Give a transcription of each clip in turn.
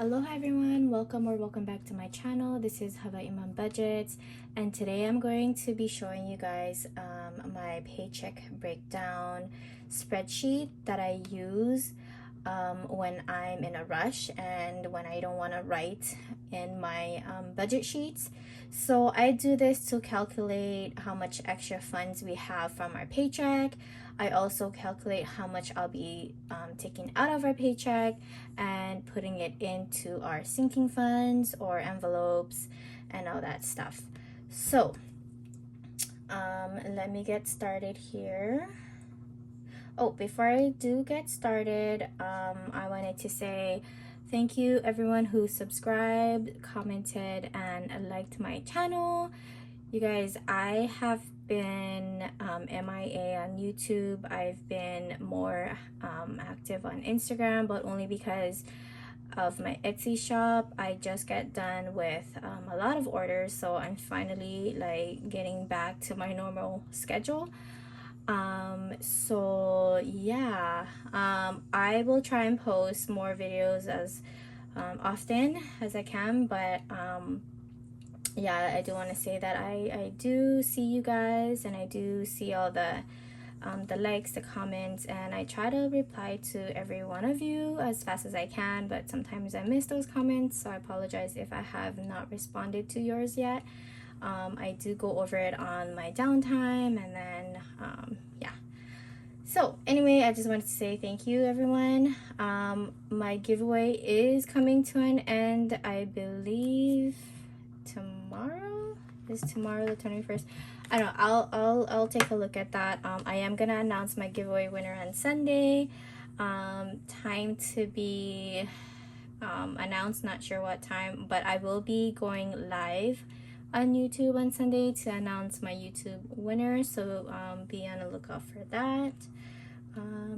Aloha everyone, welcome back to my channel. This is Hawaiian Budgets, and today I'm going to be showing you guys my paycheck breakdown spreadsheet that I use when I'm in a rush and when I don't want to write in my budget sheets. So I do this to calculate how much extra funds we have from our paycheck. I also calculate how much I'll be taking out of our paycheck and putting it into our sinking funds or envelopes and all that stuff. So let me get started here. Oh, before I do get started, I wanted to say thank you everyone who subscribed, commented, and liked my channel. You guys, I have been MIA on YouTube. I've been more active on Instagram, but only because of my Etsy shop. I just got done with a lot of orders, so I'm finally like getting back to my normal schedule. So yeah, I will try and post more videos as often as I can, but yeah, I do want to say that I do see you guys, and I do see all the likes, the comments, and I try to reply to every one of you as fast as I can, but sometimes I miss those comments, so I apologize if I have not responded to yours yet. I do go over it on my downtime, and then yeah. So anyway, I just wanted to say thank you everyone. My giveaway is coming to an end, I believe tomorrow. Is tomorrow the 21st? I don't know. I'll take a look at that. I am gonna announce my giveaway winner on Sunday. Time to be announced, not sure what time, but I will be going live on YouTube on Sunday to announce my YouTube winner, so be on the lookout for that.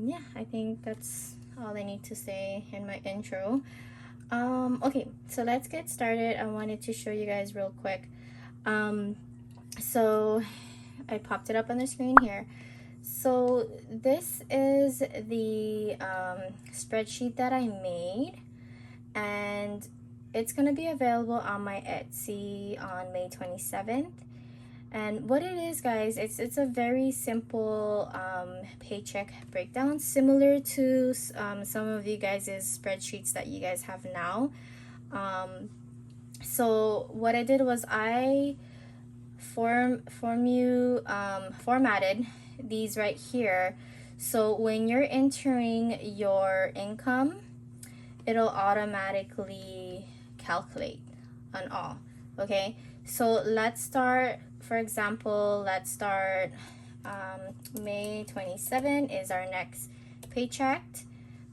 Yeah, I think that's all I need to say in my intro. Okay, so let's get started. I wanted to show you guys real quick. So I popped it up on the screen here. So this is the spreadsheet that I made, and it's gonna be available on my Etsy on May 27th. And what it is, guys, it's a very simple paycheck breakdown, similar to some of you guys' spreadsheets that you guys have now. So what I did was I formatted these right here, so when you're entering your income, it'll automatically calculate on all. Okay, so let's start. For example, let's start May 27 is our next paycheck.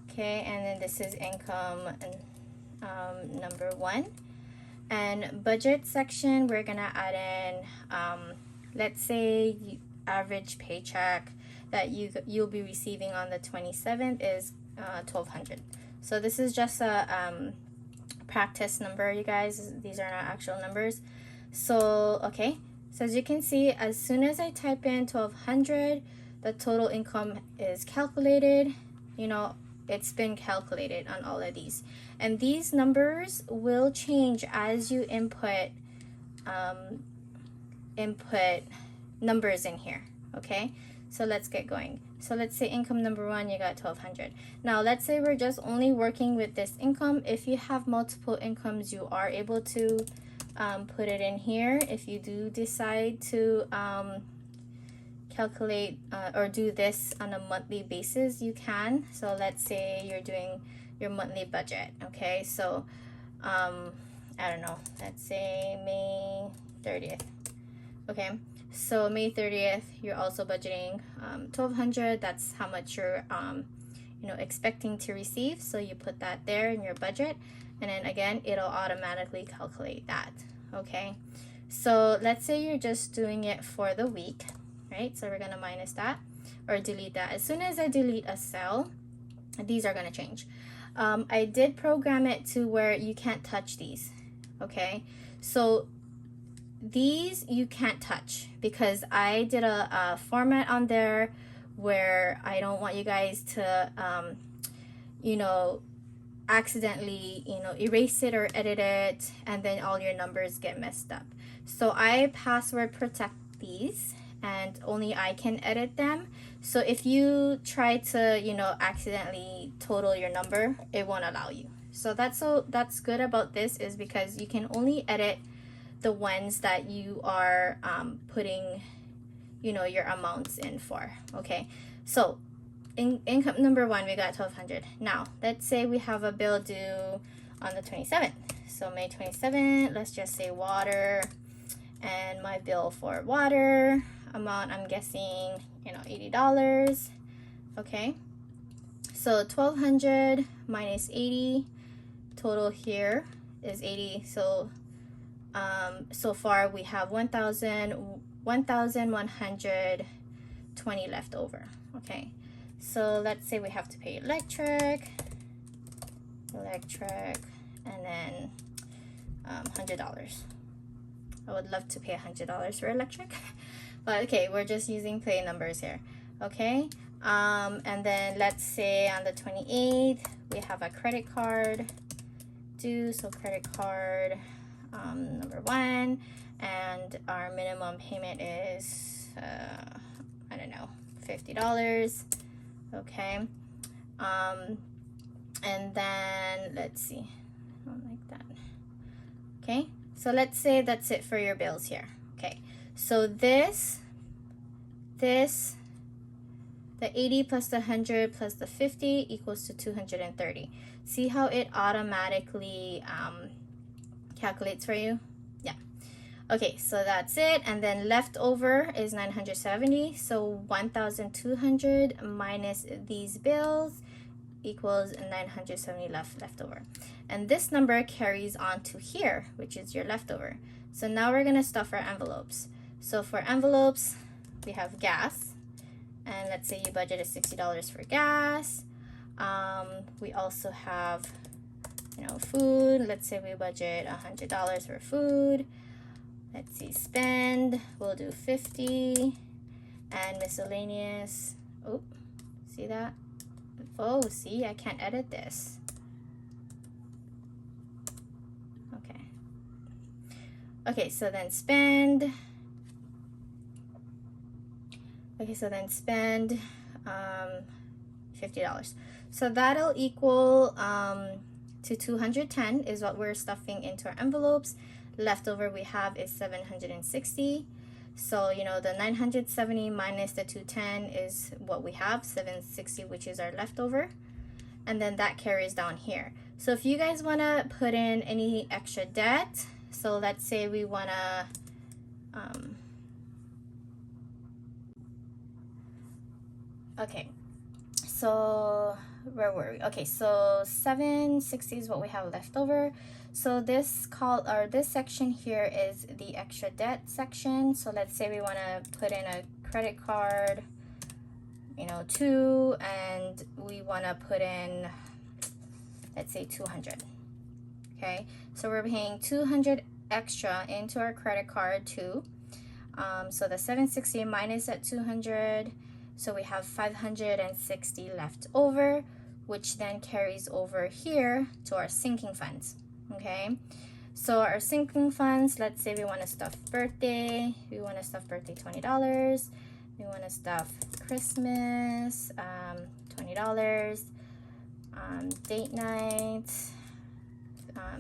Okay, and then this is income number 1. And budget section, we're gonna add in let's say average paycheck that you'll be receiving on the 27th is $1,200. So this is just a practice number, you guys. These are not actual numbers. So okay, so as you can see, as soon as I type in 1,200, the total income is calculated. You know, it's been calculated on all of these, and these numbers will change as you input numbers in here. Okay, so let's get going. So let's say income number 1, you got 1,200. Now let's say we're just only working with this income. If you have multiple incomes, you are able to put it in here. If you do decide to calculate or do this on a monthly basis, you can. So let's say you're doing your monthly budget. Okay, so I don't know, let's say May 30th. Okay, so May 30th, you're also budgeting 1,200. That's how much you're expecting to receive, so you put that there in your budget, and then again it'll automatically calculate that. Okay, so let's say you're just doing it for the week, right? So we're gonna minus that or delete that. As soon as I delete a cell, these are gonna change. I did program it to where you can't touch these. Okay, so these you can't touch because I did a format on there where I don't want you guys to accidentally, you know, erase it or edit it, and then all your numbers get messed up. So I password protect these, and only I can edit them. So if you try to, you know, accidentally total your number, it won't allow you. So that's good about this, is because you can only edit the ones that you are putting, you know, your amounts in for. Okay, so income number one, we got 1,200. Now let's say we have a bill due on the 27th. So May 27th, let's just say water, and my bill for water amount, I'm guessing, you know, $80. Okay, so 1,200 minus 80, total here is 80. So so far we have 1,120 left over. Okay, so let's say we have to pay electric, and then $100. I would love to pay $100 for electric, but okay, we're just using plain numbers here. Okay, and then let's say on the 28th we have a credit card due. So credit card number one, and our minimum payment is I don't know, $50. Okay, and then let's see, I don't like that. Okay, so let's say that's it for your bills here. Okay, so this the 80 plus the 100 plus the 50 equals to 230. See how it automatically calculates for you? Yeah. Okay, so that's it. And then leftover is 970. So 1,200 minus these bills equals 970 left over. And this number carries on to here, which is your leftover. So now we're gonna stuff our envelopes. So for envelopes, we have gas, and let's say you budget is $60 for gas. We also have, you know, food. Let's say we budget $100 for food. Let's see, spend, we'll do 50, and miscellaneous. Oh, see that? Oh, see, I can't edit this. Okay. Okay, so then spend. Okay, so then spend $50. So that'll equal to 210 is what we're stuffing into our envelopes. Leftover we have is 760. So, you know, the 970 minus the 210 is what we have, 760, which is our leftover. And then that carries down here. So if you guys want to put in any extra debt, so let's say we want to okay, so where were we? Okay, so 760 is what we have left over. So this section here is the extra debt section. So let's say we want to put in a credit card, you know, 2, and we want to put in, let's say 200. Okay, so we're paying 200 extra into our credit card too. So the 760 minus that 200, so we have 560 left over, which then carries over here to our sinking funds. Okay, so our sinking funds, let's say we want to stuff birthday, we want to stuff birthday $20, we want to stuff Christmas $20, date night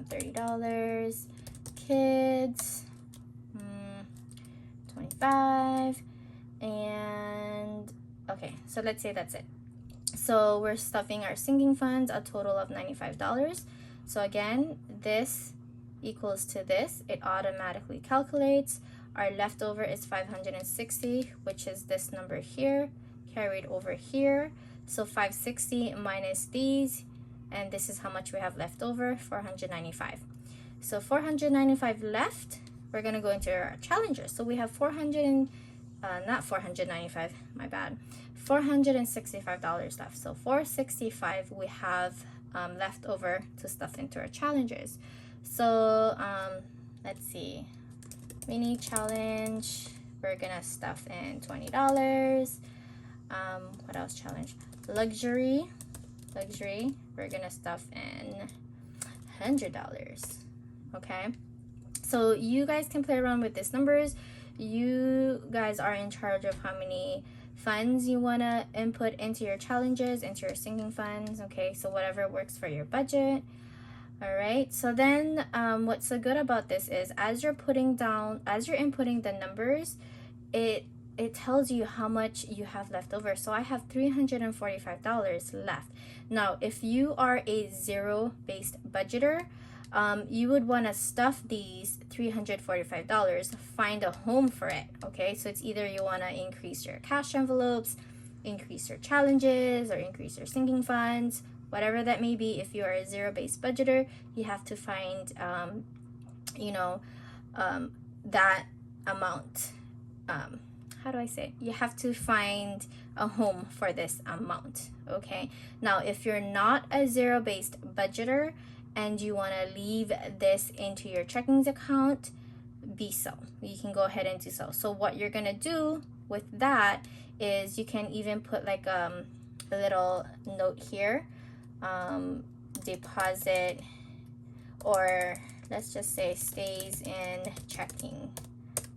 $30, kids 25, and okay, so let's say that's it. So we're stuffing our sinking funds a total of $95. So again, this equals to this. It automatically calculates. Our leftover is 560, which is this number here, carried over here. So 560 minus these, and this is how much we have left over, 495. So 495 left. We're gonna go into our challenger. So we have not 495, my bad, $465 left. So 465 we have left over to stuff into our challengers. So let's see, mini challenge, we're gonna stuff in $20. What else challenge? Luxury, luxury, we're gonna stuff in $100. Okay, so you guys can play around with these numbers. You guys are in charge of how many funds you want to input into your challenges, into your sinking funds. Okay, so whatever works for your budget. All right, so then what's so good about this is as you're inputting the numbers, it tells you how much you have left over. So I have $345 left. Now, if you are a zero-based budgeter, you would want to stuff these $345, find a home for it. Okay, so it's either you want to increase your cash envelopes, increase your challenges, or increase your sinking funds, whatever that may be. If you are a zero-based budgeter, you have to find that amount. How do I say it? You have to find a home for this amount. Okay, now if you're not a zero-based budgeter and you want to leave this into your checkings account, be so. You can go ahead and do so. So what you're gonna do with that is you can even put like a little note here, deposit, or let's just say stays in checking.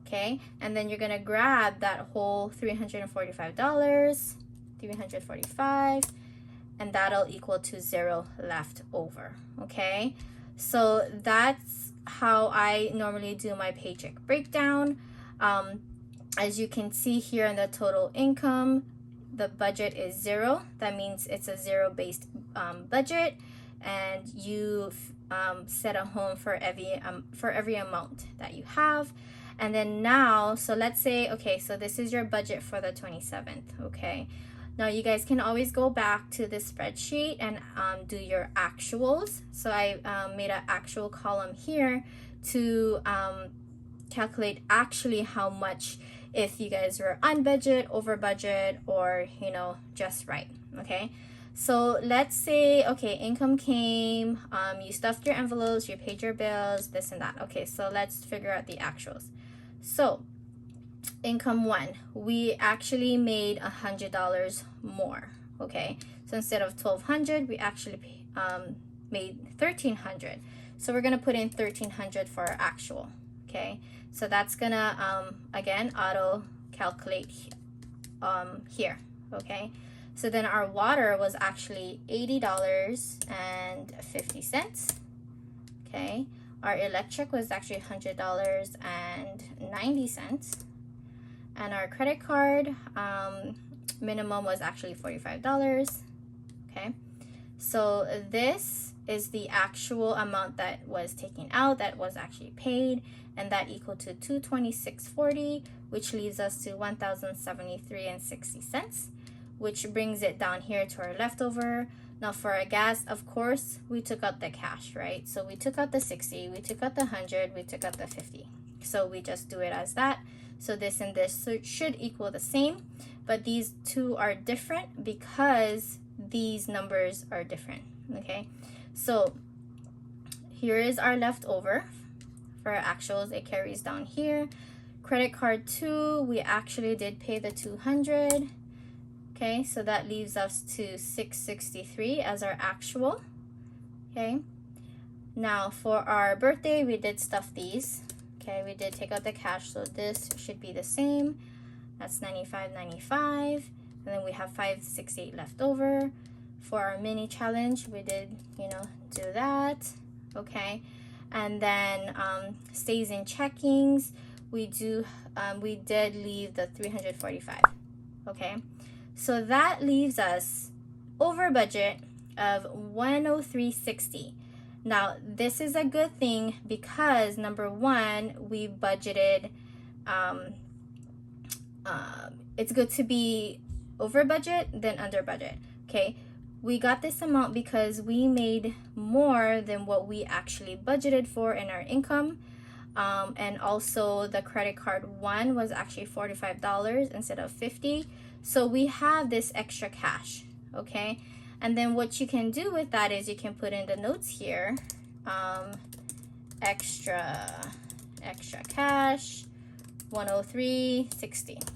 Okay, and then you're gonna grab that whole $345, 345, and that'll equal to 0 left over. Okay, so that's how I normally do my paycheck breakdown. As you can see here in the total income, the budget is 0. That means it's a zero-based budget, and you set a home for every amount that you have. And then now, so let's say, okay, so this is your budget for the 27th. Okay, now you guys can always go back to this spreadsheet and do your actuals. So I made an actual column here to calculate actually how much, if you guys were on budget, over budget, or just right. Okay, so let's say, okay, income came, you stuffed your envelopes, you paid your bills, this and that. Okay, so let's figure out the actuals. So income 1, we actually made $100 more. Okay, so instead of $1,200, we actually made $1,300. So we're gonna put in $1,300 for our actual. Okay, so that's gonna again auto calculate here. Okay, so then our water was actually $80.50. Okay, our electric was actually $100.90, and our credit card minimum was actually $45. Okay, so this is the actual amount that was taken out, that was actually paid, and that equal to $226.40, which leaves us to $1,073.60, which brings it down here to our leftover. Now for our gas, of course, we took out the cash, right? So we took out the 60, we took out the 100, we took out the 50. So we just do it as that. So this and this should equal the same, but these two are different because these numbers are different. Okay, so here is our leftover for our actuals. It carries down here. Credit card 2, we actually did pay the 200. Okay, so that leaves us to $663 as our actual. Okay, now for our birthday, we did stuff these. Okay, we did take out the cash, so this should be the same. That's $95.95, and then we have $568 left over. For our mini challenge, we did, do that. Okay, and then stays in checkings, we did leave the $345. Okay, so that leaves us over budget of $103.60. Now this is a good thing because number 1, we budgeted. It's good to be over budget than under budget. Okay, we got this amount because we made more than what we actually budgeted for in our income. And also the credit card 1 was actually $45 instead of $50. So we have this extra cash. Okay, and then what you can do with that is you can put in the notes here, extra cash, $103.60,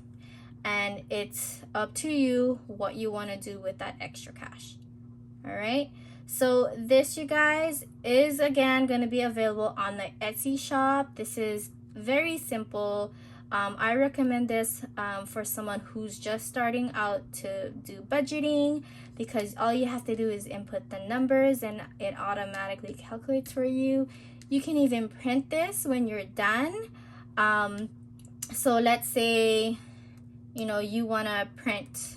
and it's up to you what you want to do with that extra cash. All right, so this, you guys, is again going to be available on the Etsy shop. This is very simple. I recommend this for someone who's just starting out to do budgeting, because all you have to do is input the numbers and it automatically calculates for you. You can even print this when you're done. So let's say, you know, you want to print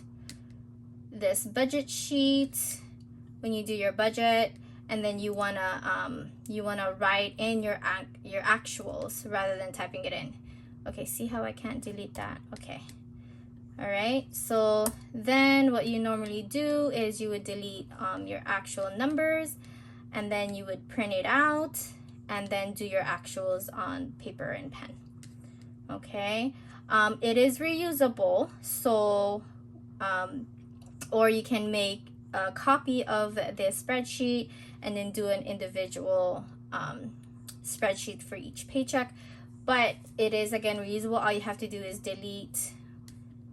this budget sheet when you do your budget, and then you wanna write in your actuals rather than typing it in. Okay, see how I can't delete that? Okay. All right, so then what you normally do is you would delete your actual numbers, and then you would print it out and then do your actuals on paper and pen. Okay, it is reusable, so or you can make a copy of this spreadsheet and then do an individual spreadsheet for each paycheck. But it is again reusable. All you have to do is delete,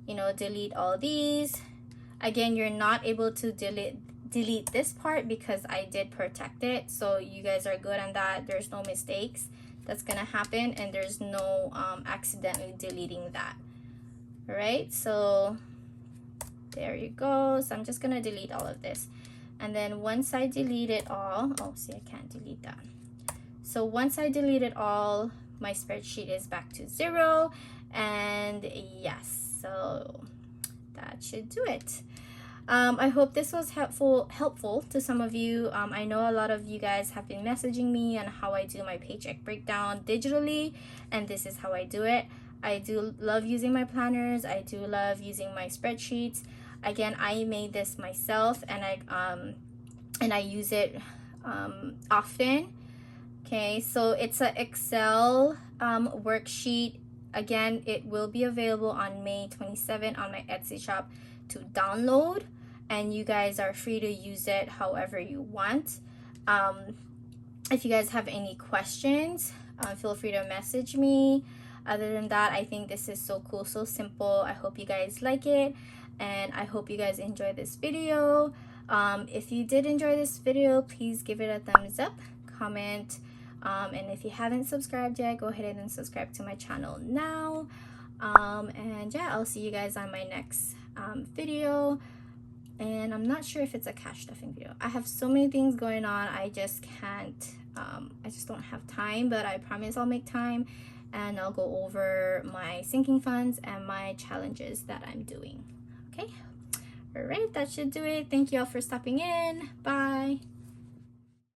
you know, delete all these. Again, you're not able to delete this part because I did protect it, so you guys are good on that. There's no mistakes that's gonna happen, and there's no accidentally deleting that. All right, so there you go. So I'm just gonna delete all of this, and then once I delete it all, oh, see, I can't delete that. So once I delete it all, my spreadsheet is back to 0, and yes, so that should do it. I hope this was helpful to some of you. I know a lot of you guys have been messaging me on how I do my paycheck breakdown digitally, and this is how I do it. I do love using my planners. I do love using my spreadsheets. Again, I made this myself, and I use it often. Okay, so it's an Excel worksheet. Again, it will be available on May 27 on my Etsy shop to download, and you guys are free to use it however you want. If you guys have any questions, feel free to message me. Other than that, I think this is so cool, so simple. I hope you guys like it, and I hope you guys enjoy this video. If you did enjoy this video, please give it a thumbs up, comment, and if you haven't subscribed yet, go ahead and subscribe to my channel now. And yeah, I'll see you guys on my next video. And I'm not sure if it's a cash stuffing video. I have so many things going on, I just can't, I just don't have time, but I promise I'll make time, and I'll go over my sinking funds and my challenges that I'm doing. Okay, all right, that should do it. Thank you all for stopping in. Bye.